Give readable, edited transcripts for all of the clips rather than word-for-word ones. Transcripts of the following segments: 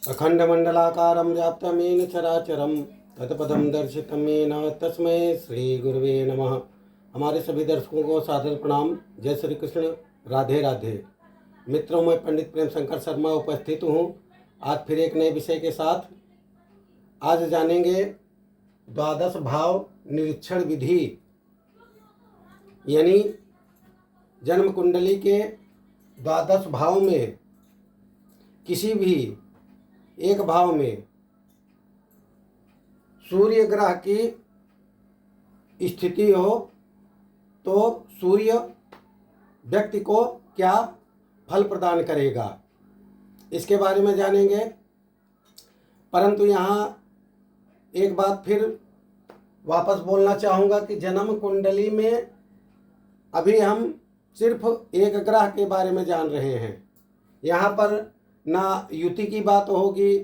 अखंडमंडलाकारं व्याप्तं येन चराचरं तत्पदं दर्शितं येन तस्मै श्री गुरुवे नमः। हमारे सभी दर्शकों को सादर प्रणाम। जय श्री कृष्ण, राधे राधे। मित्रों, मैं पंडित प्रेम शंकर शर्मा उपस्थित हूँ आज फिर एक नए विषय के साथ। आज जानेंगे द्वादश भाव निरीक्षण विधि, यानी जन्म कुंडली के द्वादश भाव में किसी भी एक भाव में सूर्य ग्रह की स्थिति हो तो सूर्य व्यक्ति को क्या फल प्रदान करेगा, इसके बारे में जानेंगे। परंतु यहाँ एक बात फिर वापस बोलना चाहूँगा कि जन्म कुंडली में अभी हम सिर्फ एक ग्रह के बारे में जान रहे हैं। यहाँ पर ना युति की बात होगी,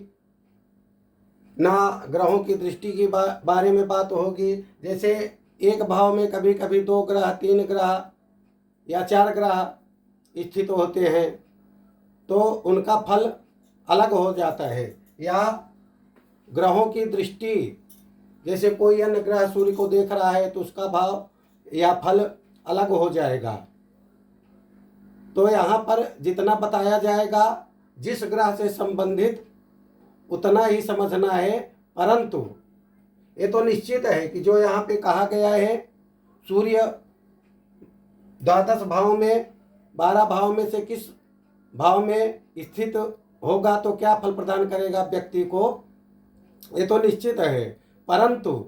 ना ग्रहों की दृष्टि की बारे में बात होगी। जैसे एक भाव में कभी कभी 2 ग्रह, 3 ग्रह या 4 ग्रह स्थित होते हैं तो उनका फल अलग हो जाता है, या ग्रहों की दृष्टि, जैसे कोई अन्य ग्रह सूर्य को देख रहा है तो उसका भाव या फल अलग हो जाएगा। तो यहाँ पर जितना बताया जाएगा जिस ग्रह से संबंधित उतना ही समझना है। परंतु ये तो निश्चित है कि जो यहाँ पे कहा गया है सूर्य द्वादश भाव में 12 भाव में से किस भाव में स्थित होगा तो क्या फल प्रदान करेगा व्यक्ति को, ये तो निश्चित है। परंतु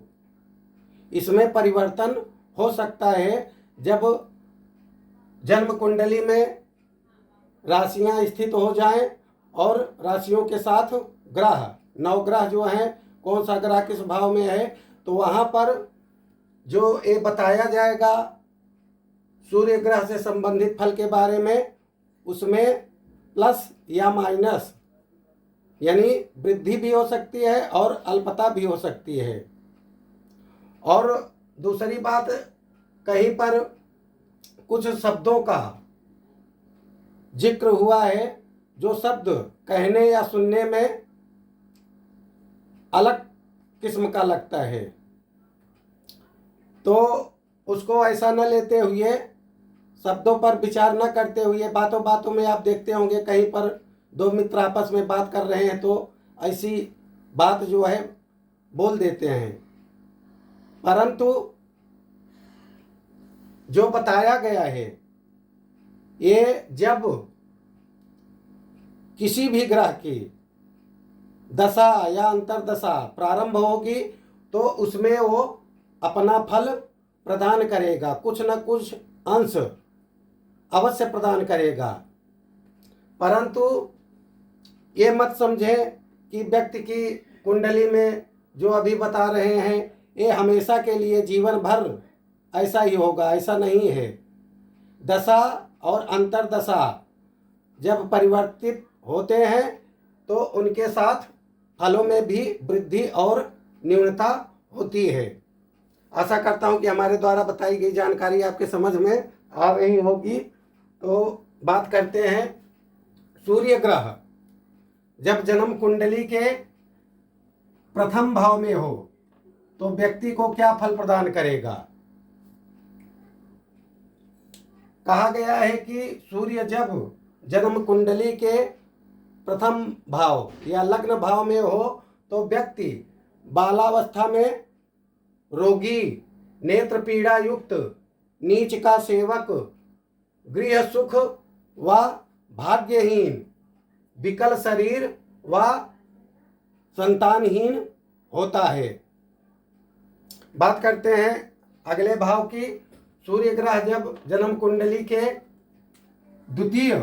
इसमें परिवर्तन हो सकता है जब जन्म कुंडली में राशियां स्थित हो जाएं और राशियों के साथ ग्रह, 9 ग्रह जो हैं, कौन सा ग्रह किस भाव में है, तो वहाँ पर जो ये बताया जाएगा सूर्य ग्रह से संबंधित फल के बारे में, उसमें प्लस या माइनस, यानी वृद्धि भी हो सकती है और अल्पता भी हो सकती है। और दूसरी बात, कहीं पर कुछ शब्दों का जिक्र हुआ है जो शब्द कहने या सुनने में अलग किस्म का लगता है, तो उसको ऐसा न लेते हुए, शब्दों पर विचार न करते हुए, बातों बातों में आप देखते होंगे कहीं पर 2 मित्र आपस में बात कर रहे हैं तो ऐसी बात जो है बोल देते हैं। परंतु जो बताया गया है, ये जब किसी भी ग्रह की दशा या अंतरदशा प्रारंभ होगी तो उसमें वो अपना फल प्रदान करेगा, कुछ न कुछ अंश अवश्य प्रदान करेगा। परंतु ये मत समझे कि व्यक्ति की कुंडली में जो अभी बता रहे हैं ये हमेशा के लिए जीवन भर ऐसा ही होगा, ऐसा नहीं है। दशा और अंतरदशा जब परिवर्तित होते हैं तो उनके साथ फलों में भी वृद्धि और न्यूनता होती है। आशा करता हूं कि हमारे द्वारा बताई गई जानकारी आपके समझ में आ रही होगी। तो बात करते हैं, सूर्य ग्रह जब जन्म कुंडली के प्रथम भाव में हो तो व्यक्ति को क्या फल प्रदान करेगा। कहा गया है कि सूर्य जब जन्म कुंडली के प्रथम भाव या लग्न भाव में हो तो व्यक्ति बालावस्था में रोगी, नेत्र पीड़ा युक्त, नीच का सेवक, गृह सुख व भाग्यहीन, विकल शरीर व संतानहीन होता है। बात करते हैं अगले भाव की। सूर्य ग्रह जब जन्म कुंडली के द्वितीय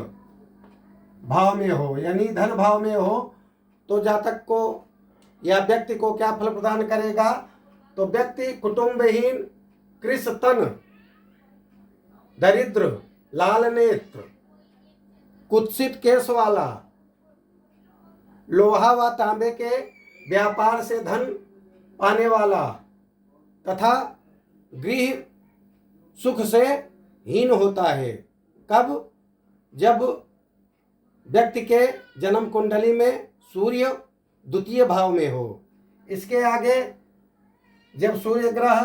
भाव में हो, यानी धन भाव में हो, तो जातक को या व्यक्ति को क्या फल प्रदान करेगा, तो व्यक्ति कुटुंबहीन, कृश तन, दरिद्र, लाल नेत्र, कुत्सित केश वाला, लोहा व तांबे के व्यापार से धन पाने वाला तथा गृह सुख से हीन होता है। कब? जब व्यक्ति के जन्म कुंडली में सूर्य द्वितीय भाव में हो। इसके आगे जब सूर्य ग्रह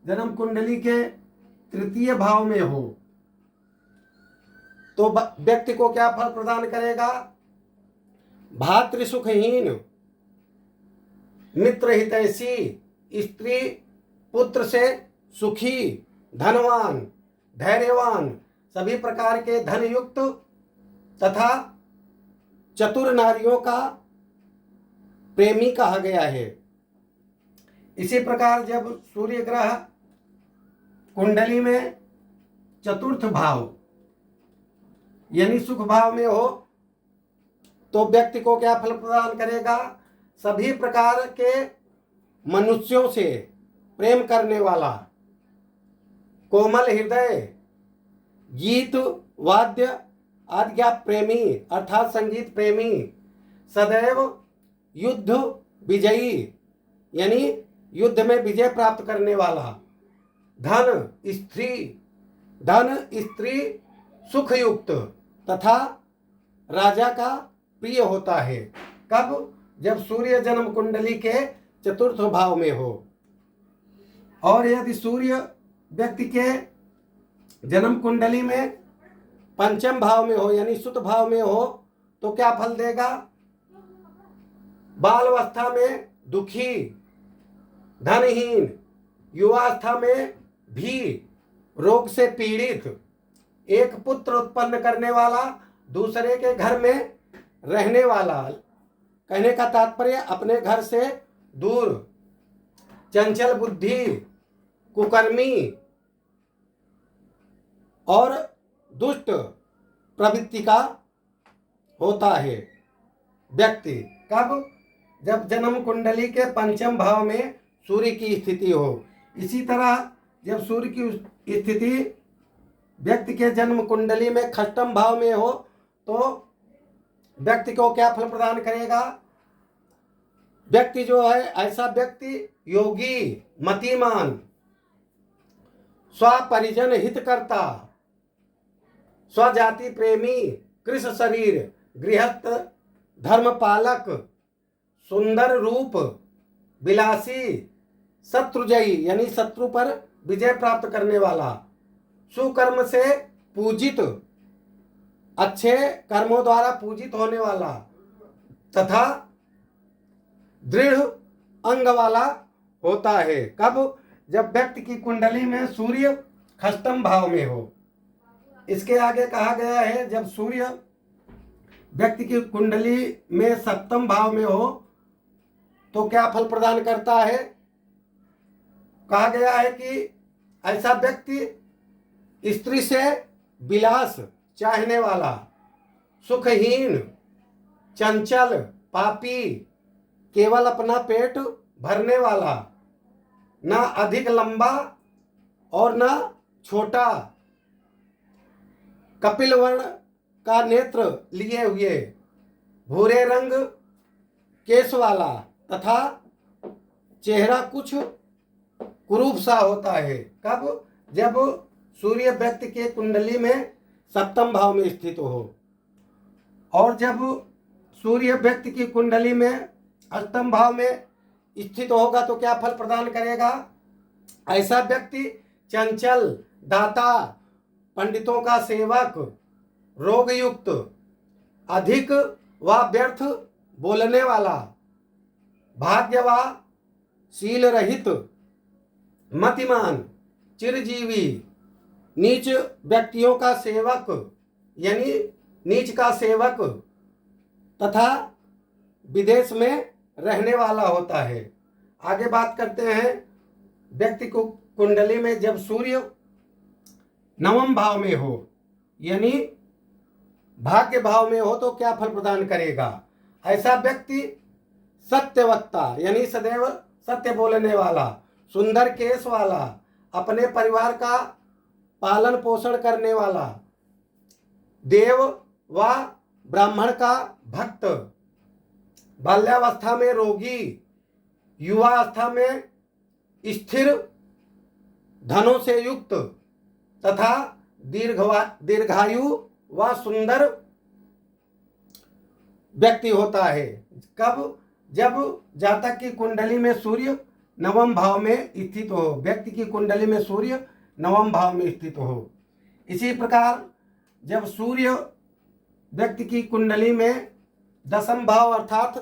जन्म कुंडली के तृतीय भाव में हो तो व्यक्ति को क्या फल प्रदान करेगा? भातृसुखहीन, मित्रहितैषी, स्त्री पुत्र से सुखी, धनवान, धैर्यवान, सभी प्रकार के धन युक्त तथा चतुर नारियों का प्रेमी कहा गया है। इसी प्रकार जब सूर्य ग्रह कुंडली में चतुर्थ भाव यानी सुख भाव में हो तो व्यक्ति को क्या फल प्रदान करेगा? सभी प्रकार के मनुष्यों से प्रेम करने वाला, कोमल हृदय, गीत वाद्य आज्ञा प्रेमी अर्थात संगीत प्रेमी, सदैव युद्ध विजयी यानी युद्ध में विजय प्राप्त करने वाला, धन स्त्री सुखयुक्त तथा राजा का प्रिय होता है। कब? जब सूर्य जन्म कुंडली के चतुर्थ भाव में हो। और यदि सूर्य व्यक्ति के जन्म कुंडली में पंचम भाव में हो यानी सुत भाव में हो तो क्या फल देगा? बालावस्था में दुखी, धनहीन, युवावस्था में भी रोग से पीड़ित, एक पुत्र उत्पन्न करने वाला, दूसरे के घर में रहने वाला, कहने का तात्पर्य अपने घर से दूर, चंचल बुद्धि, कुकर्मी और दुष्ट प्रवृत्ति का होता है व्यक्ति। कब? जब जन्म कुंडली के पंचम भाव में सूर्य की स्थिति हो। इसी तरह जब सूर्य की स्थिति व्यक्ति के जन्म कुंडली में षष्ठम भाव में हो तो व्यक्ति को क्या फल प्रदान करेगा? व्यक्ति जो है ऐसा व्यक्ति योगी, मतिमान, स्वपरिजन हितकर्ता, स्वजाति प्रेमी, कृष शरीर, गृहस्थ, धर्मपालक, सुंदर रूप, विलासी, शत्रुजयी यानी शत्रु पर विजय प्राप्त करने वाला, सुकर्म से पूजित, अच्छे कर्मों द्वारा पूजित होने वाला तथा दृढ़ अंग वाला होता है। कब? जब व्यक्ति की कुंडली में सूर्य षष्ठम भाव में हो। इसके आगे कहा गया है जब सूर्य व्यक्ति की कुंडली में सप्तम भाव में हो तो क्या फल प्रदान करता है? कहा गया है कि ऐसा व्यक्ति स्त्री से विलास चाहने वाला, सुखहीन, चंचल, पापी, केवल अपना पेट भरने वाला, ना अधिक लंबा और ना छोटा, कपिल वर्ण का नेत्र लिए हुए, भूरे रंग केश वाला तथा चेहरा कुछ कुरूप सा होता है। कब? जब सूर्य व्यक्ति के कुंडली में सप्तम भाव में स्थित हो। और जब सूर्य व्यक्ति की कुंडली में अष्टम भाव में स्थित होगा तो क्या फल प्रदान करेगा? ऐसा व्यक्ति चंचल, दाता, पंडितों का सेवक, रोगयुक्त, अधिक व व्यर्थ बोलने वाला, भाग्य व शील रहित, मतिमान, चिरजीवी, नीच व्यक्तियों का सेवक यानी नीच का सेवक तथा विदेश में रहने वाला होता है। आगे बात करते हैं व्यक्ति को कुंडली में जब सूर्य नवम भाव में हो यानी भाग्य भाव में हो तो क्या फल प्रदान करेगा? ऐसा व्यक्ति सत्यवक्ता यानी सदैव सत्य बोलने वाला, सुंदर केश वाला, अपने परिवार का पालन पोषण करने वाला, देव व ब्राह्मण का भक्त, बाल्यावस्था में रोगी, युवावस्था में स्थिर, धनों से युक्त तथा दीर्घायु व सुंदर व्यक्ति होता है। कब? जब जातक की कुंडली में सूर्य नवम भाव में स्थित हो, व्यक्ति की कुंडली में सूर्य नवम भाव में स्थित हो। इसी प्रकार जब सूर्य व्यक्ति की कुंडली में दसम भाव अर्थात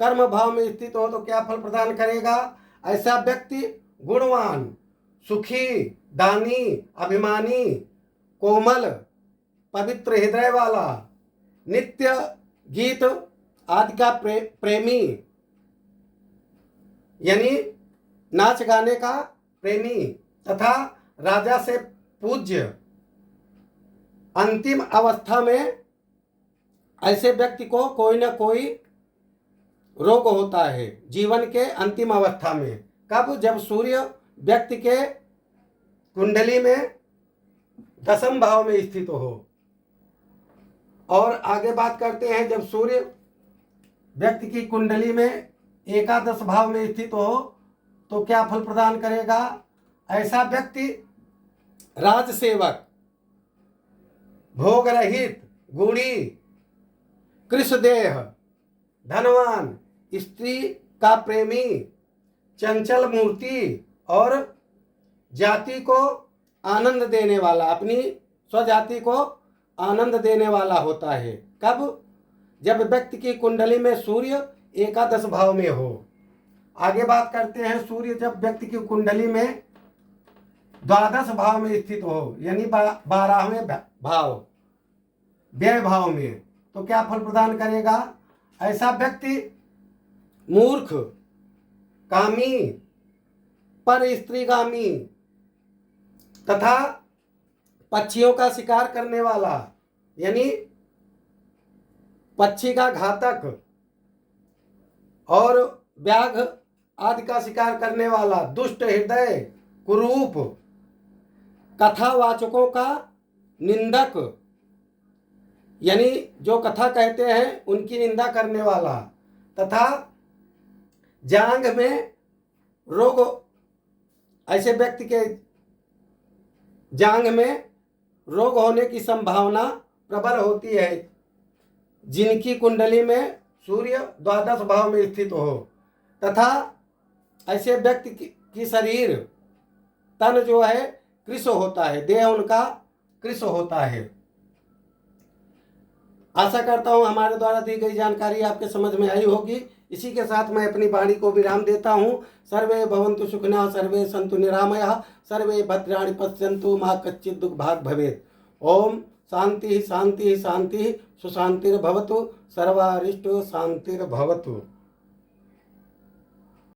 कर्म भाव में स्थित हो तो क्या फल प्रदान करेगा? ऐसा व्यक्ति गुणवान, सुखी, दानी, अभिमानी, कोमल, पवित्र हृदय वाला, नित्य गीत आदि का प्रेमी, यानी नाच गाने का प्रेमी तथा राजा से पूज्य, अंतिम अवस्था में ऐसे व्यक्ति को कोई न कोई रोग होता है जीवन के अंतिम अवस्था में। कब? जब सूर्य व्यक्ति के कुंडली में दसम भाव में स्थित हो। और आगे बात करते हैं, जब सूर्य व्यक्ति की कुंडली में एकादश भाव में स्थित हो तो क्या फल प्रदान करेगा? ऐसा व्यक्ति राजसेवक, भोग रहित, गुणी, कृशदेह, धनवान, स्त्री का प्रेमी, चंचल मूर्ति और जाति को आनंद देने वाला, अपनी स्वजाति को आनंद देने वाला होता है। कब? जब व्यक्ति की कुंडली में सूर्य एकादश भाव में हो। आगे बात करते हैं, सूर्य जब व्यक्ति की कुंडली में द्वादश भाव में स्थित हो, यानी 12वें भाव, व्यय भाव में, तो क्या फल प्रदान करेगा? ऐसा व्यक्ति मूर्ख, कामी, पर स्त्रीगामी तथा पक्षियों का शिकार करने वाला, यानी पक्षी का घातक और व्याघ आदि का शिकार करने वाला, दुष्ट हृदय, कुरूप, कथावाचकों का निंदक, यानी जो कथा कहते हैं उनकी निंदा करने वाला, तथा जांघ में रोग, ऐसे व्यक्ति के जांघ में रोग होने की संभावना प्रबल होती है जिनकी कुंडली में सूर्य द्वादश भाव में स्थित हो। तथा ऐसे व्यक्ति की शरीर, तन जो है कृश होता है, देह उनका कृश होता है। आशा करता हूँ हमारे द्वारा दी गई जानकारी आपके समझ में आई होगी। इसी के साथ मैं अपनी वाणी को विराम देता हूँ। सर्वे भवन्तु सुखिनः, सर्वे सन्तु निरामयाः, सर्वे भद्राणि पश्यन्तु, मा कच्चित् दुःखभाग् भवेत्। ओम शांति शांति शांति, सुशांतिर्भवतु, सर्वारिष्टो शांतिर्भवतु।